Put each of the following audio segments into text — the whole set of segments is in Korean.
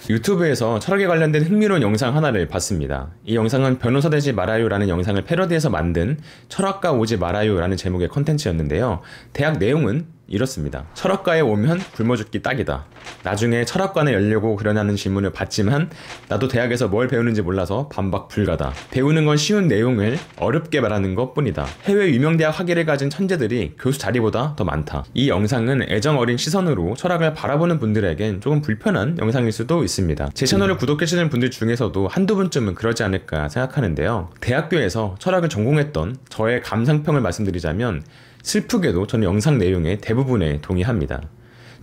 유튜브에서 철학에 관련된 흥미로운 영상 하나를 봤습니다. 이 영상은 변호사 되지 말아요 라는 영상을 패러디해서 만든 철학과 오지 말아요 라는 제목의 컨텐츠였는데요. 대학 내용은 이렇습니다. 철학과에 오면 굶어 죽기 딱이다. 나중에 철학관에 열려고 그러냐는 질문을 받지만 나도 대학에서 뭘 배우는지 몰라서 반박 불가다. 배우는 건 쉬운 내용을 어렵게 말하는 것 뿐이다. 해외 유명 대학 학위를 가진 천재들이 교수 자리보다 더 많다. 이 영상은 애정 어린 시선으로 철학을 바라보는 분들에겐 조금 불편한 영상일 수도 있습니다. 제 채널을 구독해주시는 분들 중에서도 한두 분쯤은 그러지 않을까 생각하는데요. 대학교에서 철학을 전공했던 저의 감상평을 말씀드리자면 슬프게도 저는 영상 내용의 대부분에 동의합니다.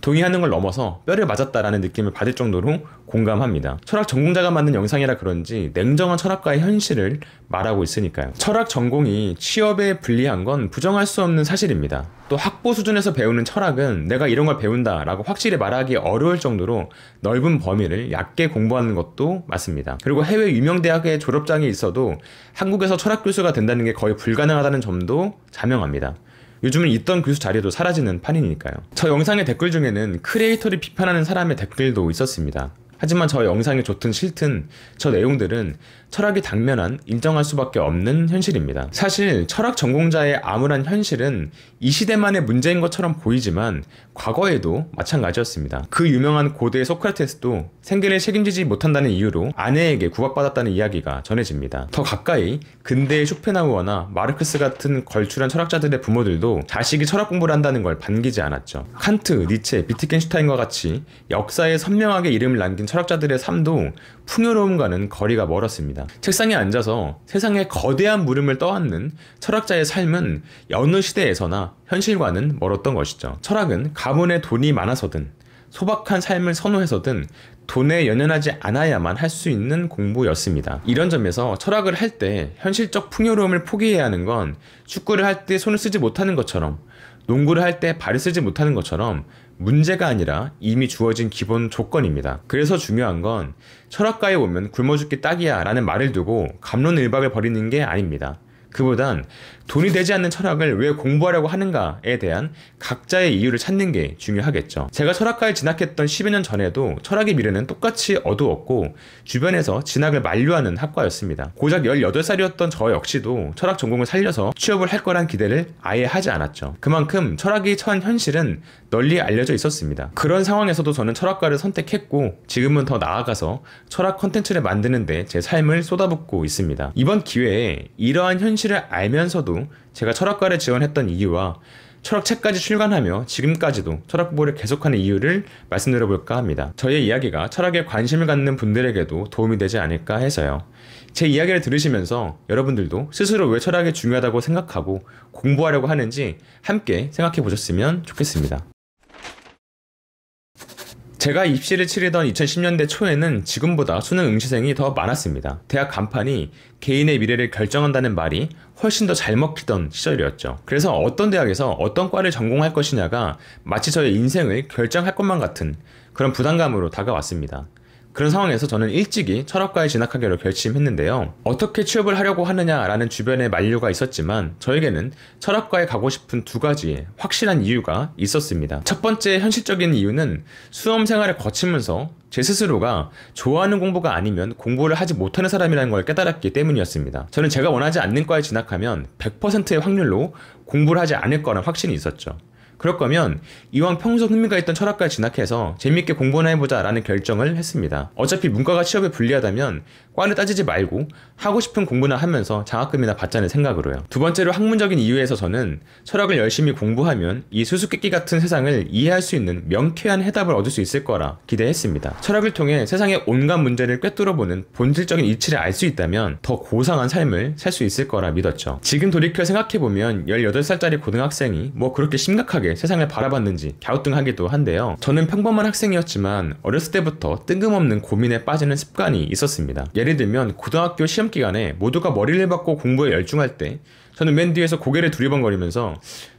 동의하는 걸 넘어서 뼈를 맞았다라는 느낌을 받을 정도로 공감합니다. 철학 전공자가 만든 영상이라 그런지 냉정한 철학과의 현실을 말하고 있으니까요. 철학 전공이 취업에 불리한 건 부정할 수 없는 사실입니다. 또 학부 수준에서 배우는 철학은 내가 이런 걸 배운다 라고 확실히 말하기 어려울 정도로 넓은 범위를 얕게 공부하는 것도 맞습니다. 그리고 해외 유명 대학의 졸업장이 있어도 한국에서 철학 교수가 된다는 게 거의 불가능하다는 점도 자명합니다. 요즘은 있던 교수 자리도 사라지는 판이니까요. 저 영상의 댓글 중에는 크리에이터를 비판하는 사람의 댓글도 있었습니다. 하지만 저 영상이 좋든 싫든 저 내용들은 철학이 당면한 인정할 수밖에 없는 현실입니다. 사실 철학 전공자의 암울한 현실은 이 시대만의 문제인 것처럼 보이지만 과거에도 마찬가지였습니다. 그 유명한 고대 소크라테스도 생계를 책임지지 못한다는 이유로 아내에게 구박받았다는 이야기가 전해집니다. 더 가까이 근대의 쇼펜하우어나 마르크스 같은 걸출한 철학자들의 부모들도 자식이 철학 공부를 한다는 걸 반기지 않았죠. 칸트, 니체, 비트겐슈타인과 같이 역사에 선명하게 이름을 남긴 철학자들의 삶도 풍요로움과는 거리가 멀었습니다. 책상에 앉아서 세상의 거대한 물음을 떠안는 철학자의 삶은 어느 시대에서나 현실과는 멀었던 것이죠. 철학은 가문에 돈이 많아서든 소박한 삶을 선호해서든 돈에 연연하지 않아야만 할 수 있는 공부였습니다. 이런 점에서 철학을 할 때 현실적 풍요로움을 포기해야 하는 건 축구를 할 때 손을 쓰지 못하는 것처럼, 농구를 할 때 발을 쓰지 못하는 것처럼 문제가 아니라 이미 주어진 기본 조건입니다. 그래서 중요한 건 철학과에 오면 굶어 죽기 딱이야 라는 말을 두고 갑론을박을 벌이는 게 아닙니다. 그보단 돈이 되지 않는 철학을 왜 공부하려고 하는가에 대한 각자의 이유를 찾는 게 중요하겠죠. 제가 철학과에 진학했던 10여 년 전에도 철학의 미래는 똑같이 어두웠고 주변에서 진학을 만류하는 학과였습니다. 고작 18살이었던 저 역시도 철학 전공을 살려서 취업을 할 거란 기대를 아예 하지 않았죠. 그만큼 철학이 처한 현실은 널리 알려져 있었습니다. 그런 상황에서도 저는 철학과를 선택했고 지금은 더 나아가서 철학 컨텐츠를 만드는데 제 삶을 쏟아붓고 있습니다. 이번 기회에 이러한 현실을 알면서도 제가 철학과를 지원했던 이유와 철학책까지 출간하며 지금까지도 철학 공부를 계속하는 이유를 말씀드려볼까 합니다. 저의 이야기가 철학에 관심을 갖는 분들에게도 도움이 되지 않을까 해서요. 제 이야기를 들으시면서 여러분들도 스스로 왜 철학이 중요하다고 생각하고 공부하려고 하는지 함께 생각해 보셨으면 좋겠습니다. 제가 입시를 치르던 2010년대 초에는 지금보다 수능 응시생이 더 많았습니다. 대학 간판이 개인의 미래를 결정한다는 말이 훨씬 더 잘 먹히던 시절이었죠. 그래서 어떤 대학에서 어떤 과를 전공할 것이냐가 마치 저의 인생을 결정할 것만 같은 그런 부담감으로 다가왔습니다. 그런 상황에서 저는 일찍이 철학과에 진학하기로 결심했는데요. 어떻게 취업을 하려고 하느냐라는 주변의 만류가 있었지만 저에게는 철학과에 가고 싶은 두 가지의 확실한 이유가 있었습니다. 첫 번째 현실적인 이유는 수험 생활을 거치면서 제 스스로가 좋아하는 공부가 아니면 공부를 하지 못하는 사람이라는 걸 깨달았기 때문이었습니다. 저는 제가 원하지 않는 과에 진학하면 100%의 확률로 공부를 하지 않을 거란 확신이 있었죠. 그럴 거면 이왕 평소 흥미가 있던 철학과에 진학해서 재밌게 공부나 해보자 라는 결정을 했습니다. 어차피 문과가 취업에 불리하다면 과를 따지지 말고 하고 싶은 공부나 하면서 장학금이나 받자는 생각으로요. 두 번째로 학문적인 이유에서 저는 철학을 열심히 공부하면 이 수수께끼 같은 세상을 이해할 수 있는 명쾌한 해답을 얻을 수 있을 거라 기대했습니다. 철학을 통해 세상의 온갖 문제를 꿰뚫어보는 본질적인 이치를 알 수 있다면 더 고상한 삶을 살 수 있을 거라 믿었죠. 지금 돌이켜 생각해보면 18살짜리 고등학생이 뭐 그렇게 심각하게 세상을 바라봤는지 갸우뚱하기도 한데요. 저는 평범한 학생이었지만 어렸을 때부터 뜬금없는 고민에 빠지는 습관이 있었습니다. 예를 들면 고등학교 시험 기간에 모두가 머리를 박고 공부에 열중할 때 저는 맨 뒤에서 고개를 두리번거리면서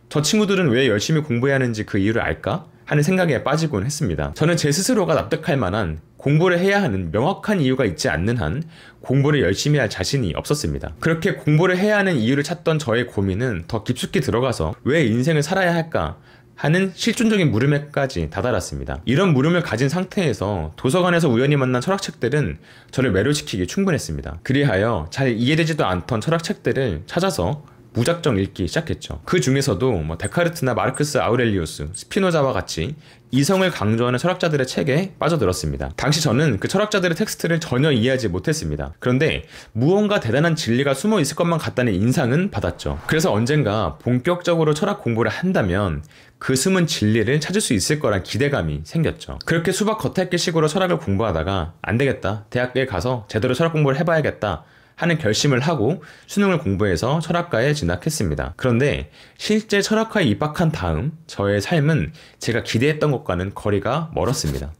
저 친구들은 왜 열심히 공부해야 하는지 그 이유를 알까? 하는 생각에 빠지곤 했습니다. 저는 제 스스로가 납득할 만한 공부를 해야 하는 명확한 이유가 있지 않는 한 공부를 열심히 할 자신이 없었습니다. 그렇게 공부를 해야 하는 이유를 찾던 저의 고민은 더 깊숙이 들어가서 왜 인생을 살아야 할까? 하는 실존적인 물음에까지 다다랐습니다. 이런 물음을 가진 상태에서 도서관에서 우연히 만난 철학책들은 저를 매료시키기 충분했습니다. 그리하여 잘 이해되지도 않던 철학책들을 찾아서 무작정 읽기 시작했죠. 그 중에서도 데카르트나 마르크스 아우렐리우스, 스피노자와 같이 이성을 강조하는 철학자들의 책에 빠져들었습니다. 당시 저는 그 철학자들의 텍스트를 전혀 이해하지 못했습니다. 그런데 무언가 대단한 진리가 숨어 있을 것만 같다는 인상은 받았죠. 그래서 언젠가 본격적으로 철학 공부를 한다면 그 숨은 진리를 찾을 수 있을 거란 기대감이 생겼죠. 그렇게 수박 겉핥기식으로 철학을 공부하다가 안 되겠다, 대학교에 가서 제대로 철학 공부를 해봐야겠다 하는 결심을 하고 수능을 공부해서 철학과에 진학했습니다. 그런데 실제 철학과에 입학한 다음 저의 삶은 제가 기대했던 것과는 거리가 멀었습니다.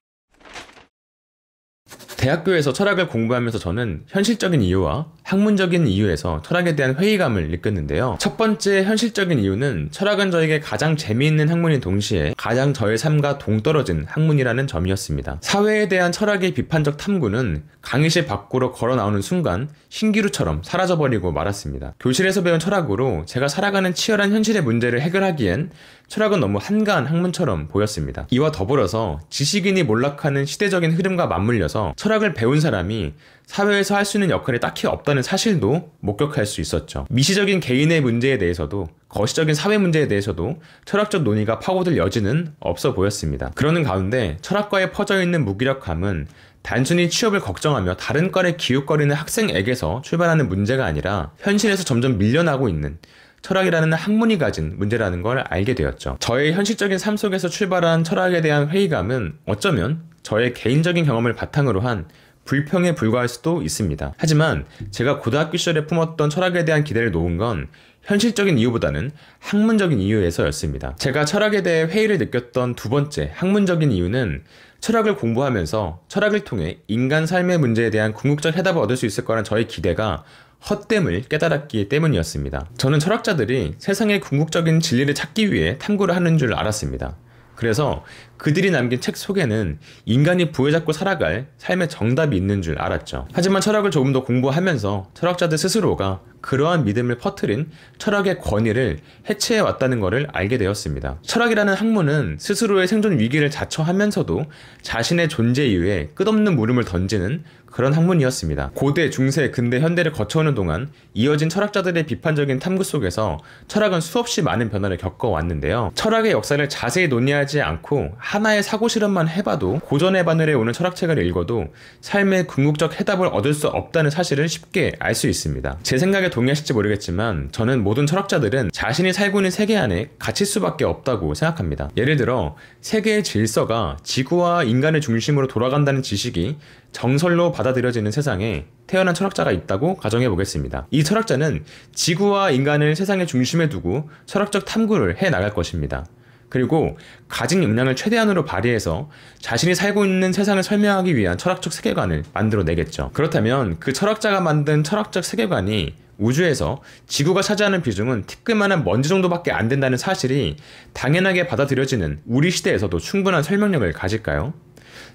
대학교에서 철학을 공부하면서 저는 현실적인 이유와 학문적인 이유에서 철학에 대한 회의감을 느꼈는데요. 첫 번째 현실적인 이유는 철학은 저에게 가장 재미있는 학문인 동시에 가장 저의 삶과 동떨어진 학문이라는 점이었습니다. 사회에 대한 철학의 비판적 탐구는 강의실 밖으로 걸어 나오는 순간 신기루처럼 사라져버리고 말았습니다. 교실에서 배운 철학으로 제가 살아가는 치열한 현실의 문제를 해결하기엔 철학은 너무 한가한 학문처럼 보였습니다. 이와 더불어서 지식인이 몰락하는 시대적인 흐름과 맞물려서 철학을 배운 사람이 사회에서 할 수 있는 역할이 딱히 없다는 사실도 목격할 수 있었죠. 미시적인 개인의 문제에 대해서도 거시적인 사회 문제에 대해서도 철학적 논의가 파고들 여지는 없어 보였습니다. 그러는 가운데 철학과에 퍼져있는 무기력함은 단순히 취업을 걱정하며 다른 과를 기웃거리는 학생에게서 출발하는 문제가 아니라 현실에서 점점 밀려나고 있는 철학이라는 학문이 가진 문제라는 걸 알게 되었죠. 저의 현실적인 삶 속에서 출발한 철학에 대한 회의감은 어쩌면 저의 개인적인 경험을 바탕으로 한 불평에 불과할 수도 있습니다. 하지만 제가 고등학교 시절에 품었던 철학에 대한 기대를 놓은 건 현실적인 이유보다는 학문적인 이유에서였습니다. 제가 철학에 대해 회의를 느꼈던 두 번째 학문적인 이유는 철학을 공부하면서 철학을 통해 인간 삶의 문제에 대한 궁극적 해답을 얻을 수 있을 거란 저의 기대가 헛됨을 깨달았기 때문이었습니다. 저는 철학자들이 세상의 궁극적인 진리를 찾기 위해 탐구를 하는 줄 알았습니다. 그래서 그들이 남긴 책 속에는 인간이 부여잡고 살아갈 삶의 정답이 있는 줄 알았죠. 하지만 철학을 조금 더 공부하면서 철학자들 스스로가 그러한 믿음을 퍼뜨린 철학의 권위를 해체해 왔다는 것을 알게 되었습니다. 철학이라는 학문은 스스로의 생존 위기를 자처하면서도 자신의 존재 이유에 끝없는 물음을 던지는 그런 학문이었습니다. 고대, 중세, 근대, 현대를 거쳐오는 동안 이어진 철학자들의 비판적인 탐구 속에서 철학은 수없이 많은 변화를 겪어왔는데요. 철학의 역사를 자세히 논의하지 않고 하나의 사고 실험만 해봐도 고전의 바늘에 오는 철학책을 읽어도 삶의 궁극적 해답을 얻을 수 없다는 사실을 쉽게 알 수 있습니다. 제 생각에 동의하실지 모르겠지만 저는 모든 철학자들은 자신이 살고 있는 세계 안에 갇힐 수밖에 없다고 생각합니다. 예를 들어 세계의 질서가 지구와 인간을 중심으로 돌아간다는 지식이 정설로 받아들여지는 세상에 태어난 철학자가 있다고 가정해 보겠습니다. 이 철학자는 지구와 인간을 세상의 중심에 두고 철학적 탐구를 해 나갈 것입니다. 그리고 가진 역량을 최대한으로 발휘해서 자신이 살고 있는 세상을 설명하기 위한 철학적 세계관을 만들어내겠죠. 그렇다면 그 철학자가 만든 철학적 세계관이 우주에서 지구가 차지하는 비중은 티끌만한 먼지 정도밖에 안 된다는 사실이 당연하게 받아들여지는 우리 시대에서도 충분한 설명력을 가질까요?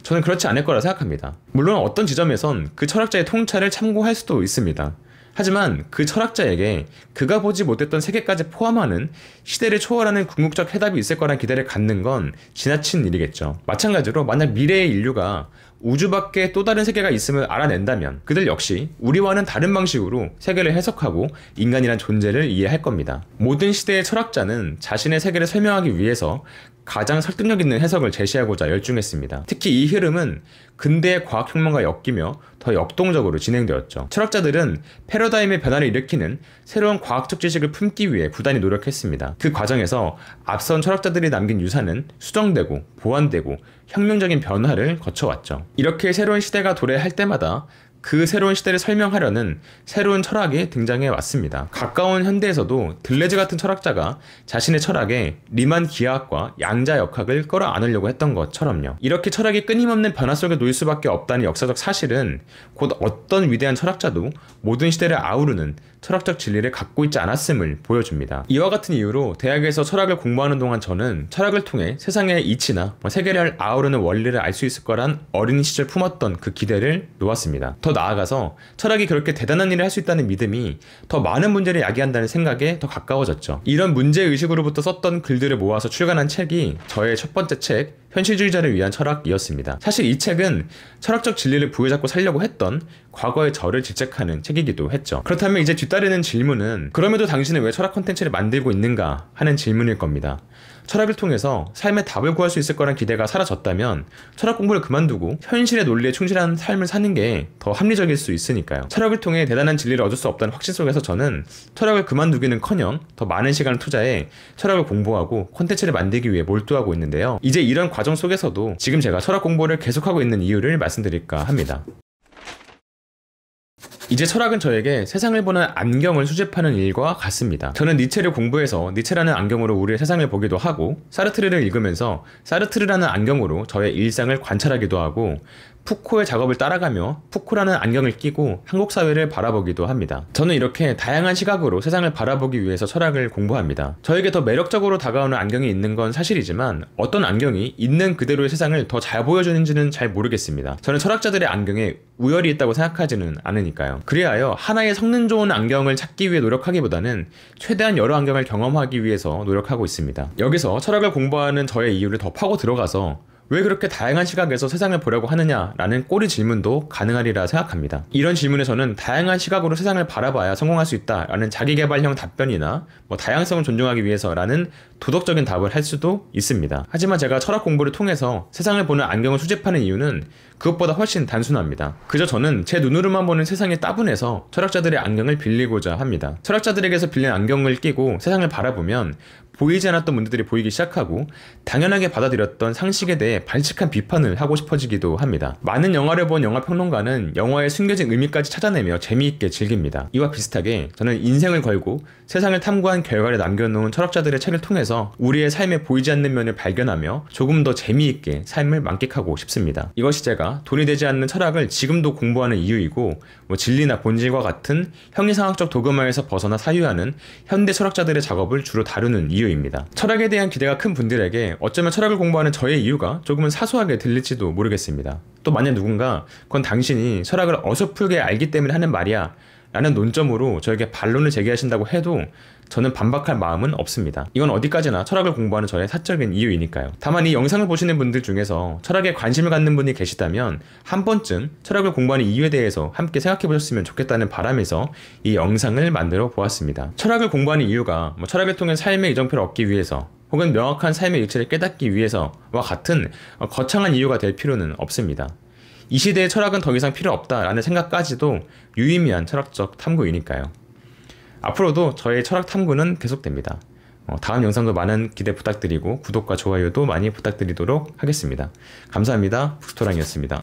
저는 그렇지 않을 거라 생각합니다. 물론 어떤 지점에선 그 철학자의 통찰을 참고할 수도 있습니다. 하지만 그 철학자에게 그가 보지 못했던 세계까지 포함하는 시대를 초월하는 궁극적 해답이 있을 거란 기대를 갖는 건 지나친 일이겠죠. 마찬가지로 만약 미래의 인류가 우주 밖에 또 다른 세계가 있음을 알아낸다면 그들 역시 우리와는 다른 방식으로 세계를 해석하고 인간이란 존재를 이해할 겁니다. 모든 시대의 철학자는 자신의 세계를 설명하기 위해서 가장 설득력 있는 해석을 제시하고자 열중했습니다. 특히 이 흐름은 근대의 과학혁명과 엮이며 더 역동적으로 진행되었죠. 철학자들은 패러다임의 변화를 일으키는 새로운 과학적 지식을 품기 위해 부단히 노력했습니다. 그 과정에서 앞선 철학자들이 남긴 유산은 수정되고 보완되고 혁명적인 변화를 거쳐왔죠. 이렇게 새로운 시대가 도래할 때마다 그 새로운 시대를 설명하려는 새로운 철학이 등장해 왔습니다. 가까운 현대에서도 들레즈 같은 철학자가 자신의 철학에 리만 기하학과 양자역학을 끌어안으려고 했던 것처럼요. 이렇게 철학이 끊임없는 변화 속에 놓일 수밖에 없다는 역사적 사실은 곧 어떤 위대한 철학자도 모든 시대를 아우르는 철학적 진리를 갖고 있지 않았음을 보여줍니다. 이와 같은 이유로 대학에서 철학을 공부하는 동안 저는 철학을 통해 세상의 이치나 세계를 아우르는 원리를 알 수 있을 거란 어린 시절 품었던 그 기대를 놓았습니다. 더 더 나아가서 철학이 그렇게 대단한 일을 할 수 있다는 믿음이 더 많은 문제를 야기한다는 생각에 더 가까워졌죠. 이런 문제의식으로부터 썼던 글들을 모아서 출간한 책이 저의 첫 번째 책 현실주의자를 위한 철학이었습니다. 사실 이 책은 철학적 진리를 부여잡고 살려고 했던 과거의 저를 질책하는 책이기도 했죠. 그렇다면 이제 뒤따르는 질문은 그럼에도 당신은 왜 철학 콘텐츠를 만들고 있는가 하는 질문일 겁니다. 철학을 통해서 삶의 답을 구할 수 있을 거란 기대가 사라졌다면 철학 공부를 그만두고 현실의 논리에 충실한 삶을 사는 게 더 합리적일 수 있으니까요. 철학을 통해 대단한 진리를 얻을 수 없다는 확신 속에서 저는 철학을 그만두기는커녕 더 많은 시간을 투자해 철학을 공부하고 콘텐츠를 만들기 위해 몰두하고 있는데요. 이제 이런 과정 속에서도 지금 제가 철학 공부를 계속하고 있는 이유를 말씀드릴까 합니다. 이제 철학은 저에게 세상을 보는 안경을 수집하는 일과 같습니다. 저는 니체를 공부해서 니체라는 안경으로 우리의 세상을 보기도 하고 사르트르를 읽으면서 사르트르라는 안경으로 저의 일상을 관찰하기도 하고 푸코의 작업을 따라가며 푸코라는 안경을 끼고 한국 사회를 바라보기도 합니다. 저는 이렇게 다양한 시각으로 세상을 바라보기 위해서 철학을 공부합니다. 저에게 더 매력적으로 다가오는 안경이 있는 건 사실이지만 어떤 안경이 있는 그대로의 세상을 더 잘 보여주는지는 잘 모르겠습니다. 저는 철학자들의 안경에 우열이 있다고 생각하지는 않으니까요. 그리하여 하나의 성능 좋은 안경을 찾기 위해 노력하기보다는 최대한 여러 안경을 경험하기 위해서 노력하고 있습니다. 여기서 철학을 공부하는 저의 이유를 더 파고 들어가서 왜 그렇게 다양한 시각에서 세상을 보려고 하느냐라는 꼬리 질문도 가능하리라 생각합니다. 이런 질문에 저는 다양한 시각으로 세상을 바라봐야 성공할 수 있다라는 자기개발형 답변이나 다양성을 존중하기 위해서라는 도덕적인 답을 할 수도 있습니다. 하지만 제가 철학 공부를 통해서 세상을 보는 안경을 수집하는 이유는 그것보다 훨씬 단순합니다. 그저 저는 제 눈으로만 보는 세상이 따분해서 철학자들의 안경을 빌리고자 합니다. 철학자들에게서 빌린 안경을 끼고 세상을 바라보면 보이지 않았던 문제들이 보이기 시작하고 당연하게 받아들였던 상식에 대해 발칙한 비판을 하고 싶어지기도 합니다. 많은 영화를 본 영화평론가는 영화의 숨겨진 의미까지 찾아내며 재미있게 즐깁니다. 이와 비슷하게 저는 인생을 걸고 세상을 탐구한 결과를 남겨놓은 철학자들의 책을 통해서 우리의 삶에 보이지 않는 면을 발견하며 조금 더 재미있게 삶을 만끽하고 싶습니다. 이것이 제가 돈이 되지 않는 철학을 지금도 공부하는 이유이고 진리나 본질과 같은 형이상학적 도그마에서 벗어나 사유하는 현대 철학자들의 작업을 주로 다루는 이유입니다. 철학에 대한 기대가 큰 분들에게 어쩌면 철학을 공부하는 저의 이유가 조금은 사소하게 들릴지도 모르겠습니다. 또 만약 누군가 그건 당신이 철학을 어설프게 알기 때문에 하는 말이야 라는 논점으로 저에게 반론을 제기하신다고 해도 저는 반박할 마음은 없습니다. 이건 어디까지나 철학을 공부하는 저의 사적인 이유이니까요. 다만 이 영상을 보시는 분들 중에서 철학에 관심을 갖는 분이 계시다면 한 번쯤 철학을 공부하는 이유에 대해서 함께 생각해 보셨으면 좋겠다는 바람에서 이 영상을 만들어 보았습니다. 철학을 공부하는 이유가 철학을 통해 삶의 이정표를 얻기 위해서 혹은 명확한 삶의 일치를 깨닫기 위해서와 같은 거창한 이유가 될 필요는 없습니다. 이 시대의 철학은 더 이상 필요 없다라는 생각까지도 유의미한 철학적 탐구이니까요. 앞으로도 저의 철학 탐구는 계속됩니다. 다음 영상도 많은 기대 부탁드리고 구독과 좋아요도 많이 부탁드리도록 하겠습니다. 감사합니다. 북스토랑이었습니다.